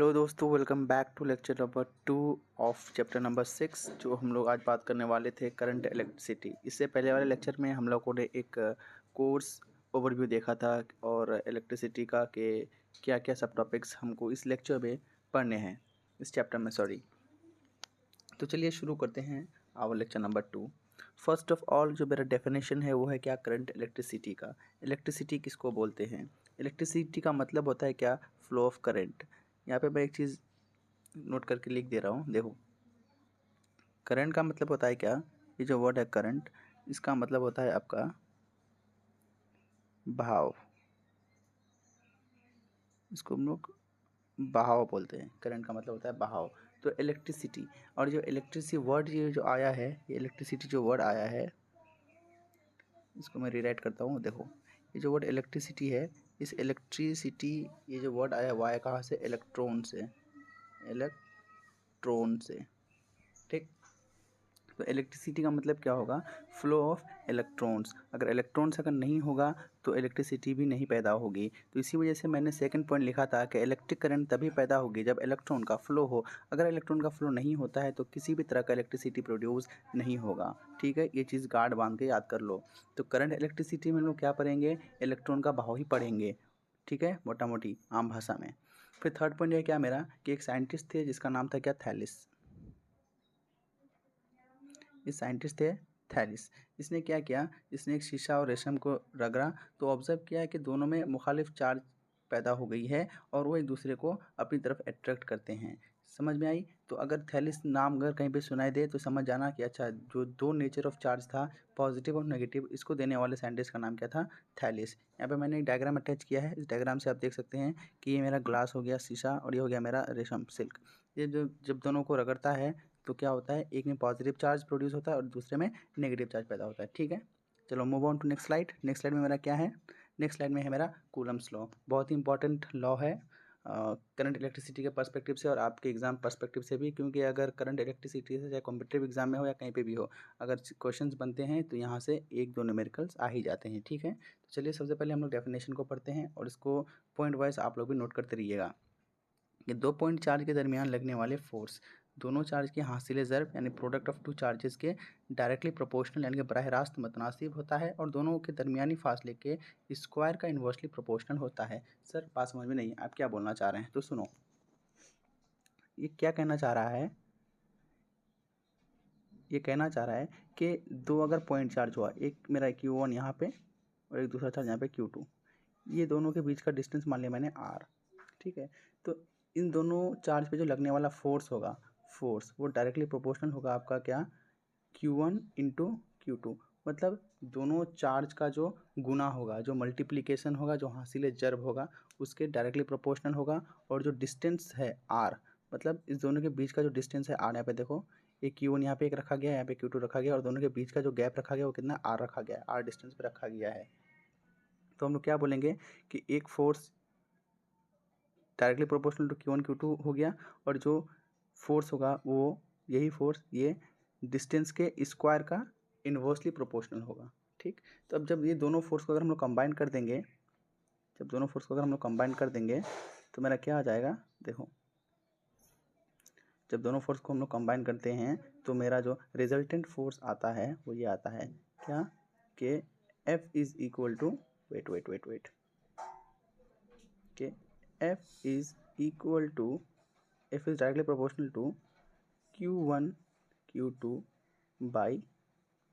Hello दोस्तों, welcome back to lecture number 2 of chapter number 6। जो हम लोग आज बात करने वाले थे करंट इलेक्ट्रिसिटी। इससे पहले वाले लेक्चर में हम लोगों ने एक कोर्स ओवरव्यू देखा था और इलेक्ट्रिसिटी का के क्या क्या सब टॉपिक्स हमको इस लेक्चर में पढ़ने हैं, इस चैप्टर में तो चलिए शुरू करते हैं our lecture number 2। First of all जो मेरा डेफिनेशन है वो है क्या करंट इलेक्ट्रिसिटी का। इलेक्ट्रिसिटी किसको बोलते हैं? इलेक्ट्रिसिटी का मतलब होता है क्या? Flow of current. यहाँ पे मैं एक चीज़ नोट करके लिख दे रहा हूँ, देखो। करंट का मतलब होता है क्या? ये जो वर्ड है करंट, इसका मतलब होता है आपका बहाव। इसको हम लोग बहाव बोलते हैं। करंट का मतलब होता है बहाव। तो इलेक्ट्रिसिटी, और जो इलेक्ट्रिसिटी वर्ड ये जो आया है, ये इलेक्ट्रिसिटी जो वर्ड आया है, इसको मैं रीराइट करता हूँ। देखो, ये जो वर्ड इलेक्ट्रिसिटी है, इस इलेक्ट्रिसिटी ये जो वर्ड आया हुआ है कहाँ से? इलेक्ट्रॉन से। इलेक्ट्रॉन से, ठीक। तो इलेक्ट्रिसिटी का मतलब क्या होगा? Flow of electrons. अगर इलेक्ट्रॉन्स अगर नहीं होगा तो इलेक्ट्रिसिटी भी नहीं पैदा होगी। तो इसी वजह से मैंने सेकंड पॉइंट लिखा था कि इलेक्ट्रिक करंट तभी पैदा होगी जब इलेक्ट्रॉन का फ्लो हो। अगर इलेक्ट्रॉन का फ्लो नहीं होता है तो किसी भी तरह का इलेक्ट्रिसिटी प्रोड्यूस नहीं होगा, ठीक है। ये चीज़ गार्ड बांध के याद कर लो। तो करंट इलेक्ट्रिसिटी में लोग क्या पढ़ेंगे? इलेक्ट्रॉन का बहाव ही पढ़ेंगे, ठीक है, मोटा मोटी आम भाषा में। फिर थर्ड पॉइंट है क्या मेरा, कि एक साइंटिस्ट थे जिसका नाम था क्या? थैलिस। ये साइंटिस्ट थे थैलिस। इसने क्या किया? इसने एक शीशा और रेशम को रगड़ा तो ऑब्जर्व किया कि दोनों में मुखालिफ चार्ज पैदा हो गई है और वो एक दूसरे को अपनी तरफ अट्रैक्ट करते हैं। समझ में आई? तो अगर थैलिस नाम अगर कहीं पे सुनाई दे तो समझ जाना कि अच्छा, जो दो नेचर ऑफ चार्ज था, पॉजिटिव और नेगेटिव, इसको देने वाले साइंटिस्ट का नाम क्या था? थैलिस। यहाँ पे मैंने एक डायग्राम अटैच किया है। इस डायग्राम से आप देख सकते हैं कि ये मेरा ग्लास हो गया, शीशा, और ये हो गया मेरा रेशम, सिल्क। ये जो जब दोनों को रगड़ता है तो क्या होता है? एक में पॉजिटिव चार्ज प्रोड्यूस होता है और दूसरे में नेगेटिव चार्ज पैदा होता है, ठीक है। चलो move on to next slide. Next slide में मेरा क्या है? नेक्स्ट स्लाइड में है मेरा कूलम्स लॉ। बहुत ही इंपॉर्टेंट लॉ है करंट इलेक्ट्रिसिटी के पर्सपेक्टिव से और आपके एग्जाम पर्सपेक्टिव से भी, क्योंकि अगर करंट इलेक्ट्रिसिटी से चाहे कॉम्पिटिटिव एग्जाम में हो या कहीं पे भी हो, अगर क्वेश्चंस बनते हैं तो यहाँ से एक दो न्यूमेरिकल्स आ ही जाते हैं, ठीक है। तो चलिए सबसे पहले हम लोग डेफिनेशन को पढ़ते हैं और इसको पॉइंट वाइज आप लोग भी नोट करते रहिएगा। ये दो पॉइंट चार्ज के दरमियान लगने वाले फोर्स, दोनों चार्ज के हासिल ज़र्ब यानी प्रोडक्ट ऑफ टू चार्जेस के डायरेक्टली प्रोपोर्शनल यानी कि बराह रास्त मुतनासिब होता है और दोनों के दरमियानी फासले के स्क्वायर का इन्वर्सली प्रोपोर्शनल होता है। सर बात समझ में नहीं, आप क्या बोलना चाह रहे हैं? तो सुनो, ये क्या कहना चाह रहा है? ये कहना चाह रहा है कि दो अगर पॉइंट चार्ज हुआ, एक मेरा Q1 यहाँ पे और एक दूसरा चार्ज यहाँ पे Q2, ये दोनों के बीच का डिस्टेंस मान लिया मैंने R, ठीक है। तो इन दोनों चार्ज पे जो लगने वाला फोर्स होगा, फोर्स वो डायरेक्टली प्रोपोर्शनल होगा आपका क्या? Q1 into Q2। मतलब दोनों चार्ज का जो गुना होगा, जो मल्टीप्लिकेशन होगा, जो हासिल ज़र्ब होगा, उसके डायरेक्टली प्रोपोर्शनल होगा। और जो डिस्टेंस है R, मतलब इस दोनों के बीच का जो डिस्टेंस है R, यहाँ पे देखो, एक Q1 यहाँ पे एक रखा गया है, यहाँ पे Q2 रखा गया और दोनों के बीच का जो गैप रखा गया वो कितना? R रखा गया है, R डिस्टेंस पे रखा गया है। तो हम लोग क्या बोलेंगे कि एक force directly proportional to Q1 Q2 हो गया और जो फोर्स होगा वो यही फोर्स ये डिस्टेंस के स्क्वायर का इन्वर्सली प्रोपोर्शनल होगा, ठीक। तो अब जब ये दोनों फोर्स को अगर हम लोग कंबाइन कर देंगे, जब दोनों फोर्स को अगर हम लोग कंबाइन कर देंगे तो मेरा क्या आ जाएगा? देखो, जब दोनों फोर्स को हम लोग कंबाइन करते हैं तो मेरा जो रिजल्टेंट फोर्स आता है वो ये आता है क्या? कि F is equal to, wait wait wait wait, कि F is equal to, F is directly proportional to Q1 Q2 by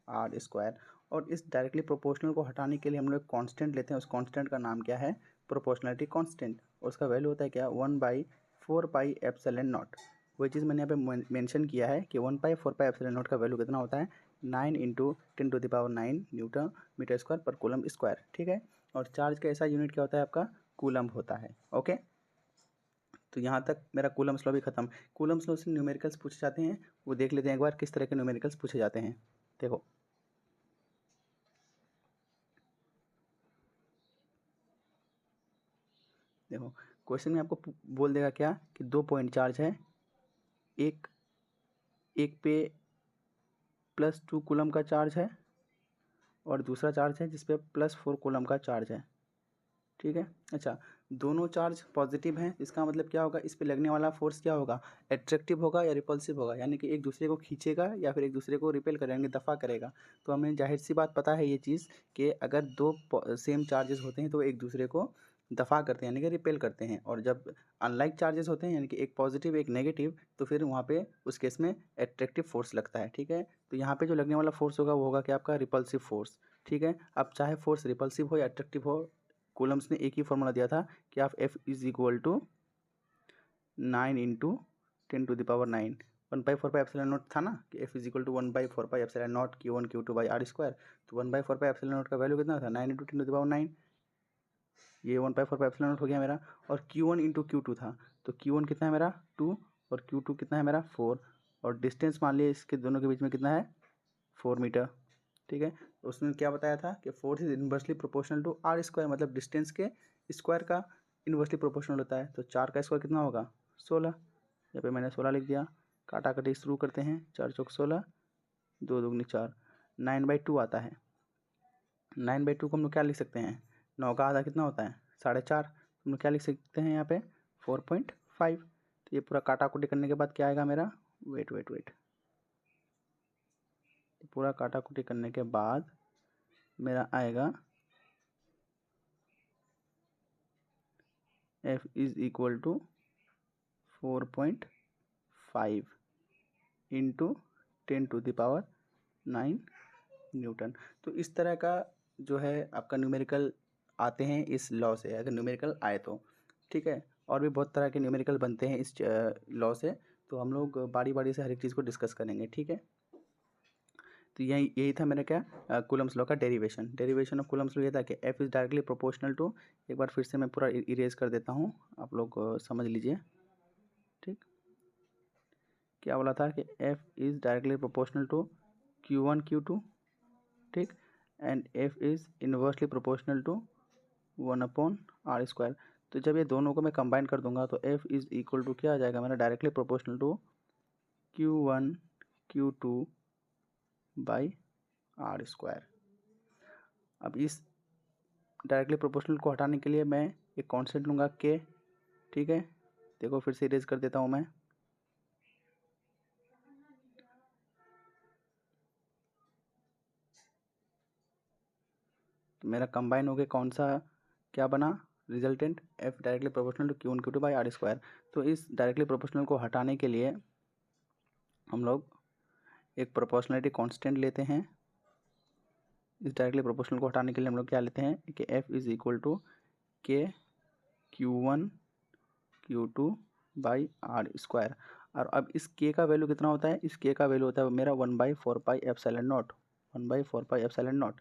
r square. और इस डायरेक्टली प्रोपोर्शनल को हटाने के लिए हम लोग कांस्टेंट लेते हैं। उस कांस्टेंट का नाम क्या है? Proportionality constant. और उसका वैल्यू होता है क्या? 1/4 पाई एप्सिलॉन नॉट। वही चीज़ मैंने यहाँ पे मेंशन किया है कि 1/4 पाई एप्सिलॉन नॉट का वैल्यू कितना होता है? 9 × 10⁻⁹ न्यूटन मीटर स्क्वायर पर कूलम स्क्वायर, ठीक है। और चार्ज का ऐसा यूनिट क्या होता है? आपका कूलम होता है, ओके। तो यहाँ तक मेरा कूलम्स लॉ भी खत्म। कूलम्स लॉ से न्यूमेरिकल्स पूछे जाते हैं, वो देख लेते हैं एक बार किस तरह के न्यूमेरिकल्स पूछे जाते हैं। देखो, देखो क्वेश्चन में आपको बोल देगा क्या कि दो पॉइंट चार्ज है, एक पे +2 कूलम का चार्ज है और दूसरा चार्ज है जिस पे +4 कूलम का चार्ज है, ठीक है। अच्छा, दोनों चार्ज पॉजिटिव हैं, इसका मतलब क्या होगा, इस पे लगने वाला फोर्स क्या होगा, एट्रैक्टिव होगा या रिपल्सिव होगा, यानी कि एक दूसरे को खींचेगा या फिर एक दूसरे को रिपेल करेंगे, दफ़ा करेगा। तो हमें जाहिर सी बात पता है ये चीज़ कि अगर दो सेम चार्जेस होते हैं तो एक दूसरे को दफ़ा करते हैं यानी कि रिपेल करते हैं, और जब अनलाइक चार्जेस होते हैं यानी कि एक पॉजिटिव एक नेगेटिव, तो फिर वहाँ पे उस केस में एट्रैक्टिव फोर्स लगता है। ठीक है, तो यहाँ पे जो लगने वाला फोर्स होगा वो होगा क्या, आपका रिपल्सिव फोर्स। ठीक है, अब चाहे फोर्स रिपल्सिव हो या एट्रैक्टिव हो, कूलम्स ने एक ही फॉर्मूला दिया था कि आप F is equal to 9 into 10⁻9, 1/4π∰0 था ना, कि F is equal to 1/4π∰0 Q1 Q2/r²। तो 1/4π∰0 का वैल्यू कितना था, 9 इंटू 10⁻9, ये 1/4π∰0 हो गया मेरा। और Q1 इंटू Q2 था, तो Q1 कितना है मेरा 2, और Q2 कितना है मेरा 4, और डिस्टेंस मान लिया इसके दोनों के बीच में कितना है 4 मीटर। ठीक है, तो उसने क्या बताया था कि force is inversely proportional to r², मतलब डिस्टेंस के स्क्वायर का इन्वर्सली प्रोपोर्शनल होता है। तो 4 का स्क्वायर कितना होगा 16, यहाँ पे मैंने 16 लिख दिया। काटा कटी शुरू करते हैं, 4 चौक 16, 2 दूनी 4, 9/2 आता है। 9/2 को हम लोग क्या लिख सकते हैं, 9 का आधा कितना होता है 4.5, हम लोग क्या लिख सकते हैं यहाँ पे 4.5। तो ये पूरा काटा कुटी करने के बाद क्या आएगा मेरा, वेट वेट वेट, पूरा काटा कुटी करने के बाद मेरा आएगा F is equal to 4.5 into 10⁻9 newton. तो इस तरह का जो है आपका न्यूमेरिकल आते हैं इस लॉ से, अगर न्यूमेरिकल आए तो। ठीक है, और भी बहुत तरह के न्यूमेरिकल बनते हैं इस लॉ से, तो हम लोग बारी बारी से हर एक चीज़ को डिस्कस करेंगे। ठीक है, तो यही था मेरा क्या, कूलम्स लॉ का डेरिवेशन ऑफ कूलम्स लॉ ये था कि F is directly proportional to, एक बार फिर से मैं पूरा इरेज कर देता हूँ, आप लोग समझ लीजिए। ठीक, क्या बोला था कि F is directly proportional to Q1 Q2, ठीक, and F is inversely proportional to 1/r²। तो जब ये दोनों को मैं कंबाइन कर दूंगा तो F इज़ इक्वल टू क्या आ जाएगा मेरा, directly proportional to Q1 Q2/r²। अब इस डायरेक्टली प्रोपोर्शनल को हटाने के लिए मैं एक कांस्टेंट लूँगा K। ठीक है, देखो फिर से इरेज कर देता हूँ मैं। तो मेरा कंबाइन हो गया कौन सा, क्या बना resultant, F directly proportional to Q1 Q2/r²। तो इस डायरेक्टली प्रोपोर्शनल को हटाने के लिए हम लोग एक प्रोपोर्शनलिटी कांस्टेंट लेते हैं। इस डायरेक्टली प्रोपोर्शनल को हटाने के लिए हम लोग क्या लेते हैं कि F is equal to K Q1 Q2/r²। और अब इस K का वैल्यू कितना होता है, इस K का वैल्यू होता है मेरा 1/4π∰0, 1/4π∰0।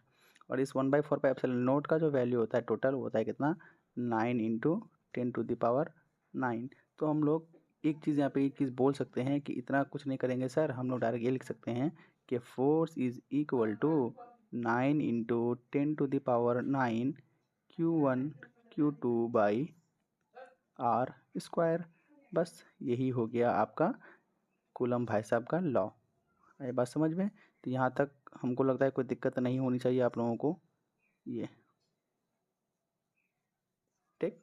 और इस 1/4π∰0 का जो वैल्यू होता है टोटल, वो होता है कितना 9 इंटू 10⁻9। तो हम लोग एक चीज़ यहाँ पे एक चीज़ बोल सकते हैं कि इतना कुछ नहीं करेंगे सर, हम लोग डायरेक्ट ये लिख सकते हैं कि force is equal to 9 into 10⁻9 Q1 Q2/r²। बस यही हो गया आपका कूलम भाई साहब का लॉ। ये बात समझ में, तो यहाँ तक हमको लगता है कोई दिक्कत नहीं होनी चाहिए आप लोगों को ये। ठीक,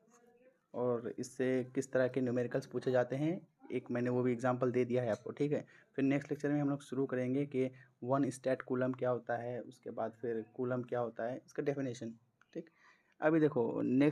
और इससे किस तरह के न्यूमेरिकल्स पूछे जाते हैं, एक मैंने वो भी एग्जांपल दे दिया है आपको। ठीक है, फिर नेक्स्ट लेक्चर में हम लोग शुरू करेंगे कि वन स्टैट कूलम क्या होता है, उसके बाद फिर कूलम क्या होता है, इसका डेफिनेशन। ठीक, अभी देखो नेक्स्ट